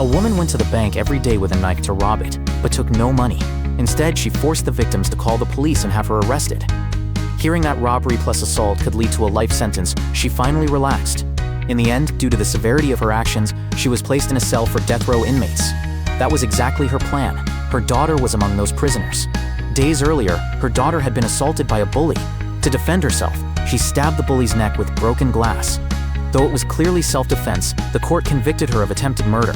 A woman went to the bank every day with a knife to rob it, but took no money. Instead, she forced the victims to call the police and have her arrested. Hearing that robbery plus assault could lead to a life sentence, she finally relaxed. In the end, due to the severity of her actions, she was placed in a cell for death row inmates. That was exactly her plan. Her daughter was among those prisoners. Days earlier, her daughter had been assaulted by a bully. To defend herself, she stabbed the bully's neck with broken glass. Though it was clearly self-defense, the court convicted her of attempted murder,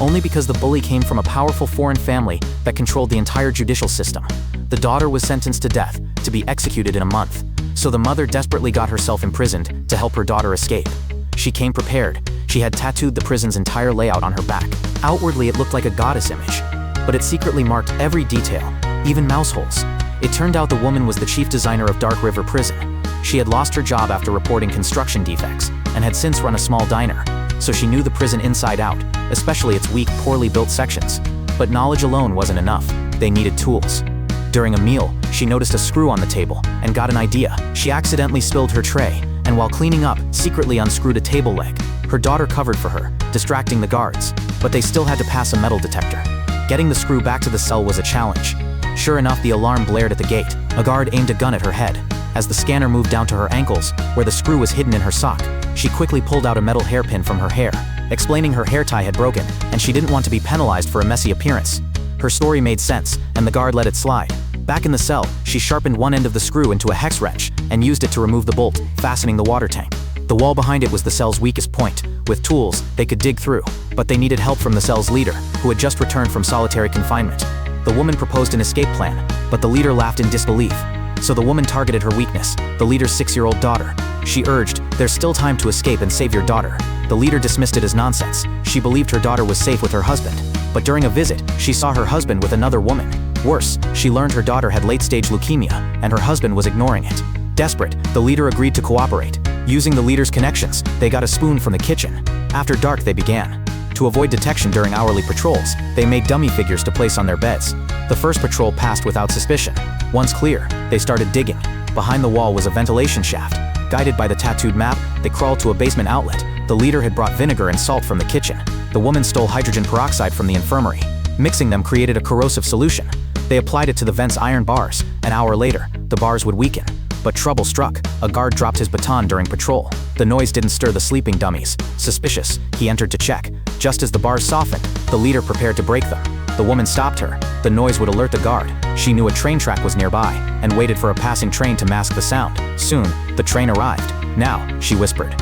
only because the bully came from a powerful foreign family that controlled the entire judicial system. The daughter was sentenced to death, to be executed in a month. So the mother desperately got herself imprisoned to help her daughter escape. She came prepared. She had tattooed the prison's entire layout on her back. Outwardly, it looked like a goddess image, but it secretly marked every detail, even mouse holes. It turned out the woman was the chief designer of Dark River Prison. She had lost her job after reporting construction defects, and had since run a small diner, so she knew the prison inside out, especially its weak, poorly built sections. But knowledge alone wasn't enough. They needed tools. During a meal, she noticed a screw on the table, and got an idea. She accidentally spilled her tray, and while cleaning up, secretly unscrewed a table leg. Her daughter covered for her, distracting the guards, but they still had to pass a metal detector. Getting the screw back to the cell was a challenge. Sure enough, the alarm blared at the gate. A guard aimed a gun at her head. As the scanner moved down to her ankles, where the screw was hidden in her sock, she quickly pulled out a metal hairpin from her hair, explaining her hair tie had broken, and she didn't want to be penalized for a messy appearance. Her story made sense, and the guard let it slide. Back in the cell, she sharpened one end of the screw into a hex wrench, and used it to remove the bolt, fastening the water tank. The wall behind it was the cell's weakest point. With tools, they could dig through, but they needed help from the cell's leader, who had just returned from solitary confinement. The woman proposed an escape plan, but the leader laughed in disbelief. So the woman targeted her weakness, the leader's 6-year-old daughter. She urged, "There's still time to escape and save your daughter." The leader dismissed it as nonsense. She believed her daughter was safe with her husband. But during a visit, she saw her husband with another woman. Worse, she learned her daughter had late-stage leukemia, and her husband was ignoring it. Desperate, the leader agreed to cooperate. Using the leader's connections, they got a spoon from the kitchen. After dark, they began. To avoid detection during hourly patrols, they made dummy figures to place on their beds. The first patrol passed without suspicion. Once clear, they started digging. Behind the wall was a ventilation shaft. Guided by the tattooed map, they crawled to a basement outlet. The leader had brought vinegar and salt from the kitchen. The woman stole hydrogen peroxide from the infirmary. Mixing them created a corrosive solution. They applied it to the vent's iron bars. An hour later, the bars would weaken. But trouble struck. A guard dropped his baton during patrol. The noise didn't stir the sleeping dummies. Suspicious, he entered to check. Just as the bars softened, the leader prepared to break them. The woman stopped her. The noise would alert the guard. She knew a train track was nearby, and waited for a passing train to mask the sound. Soon, the train arrived. "Now," she whispered.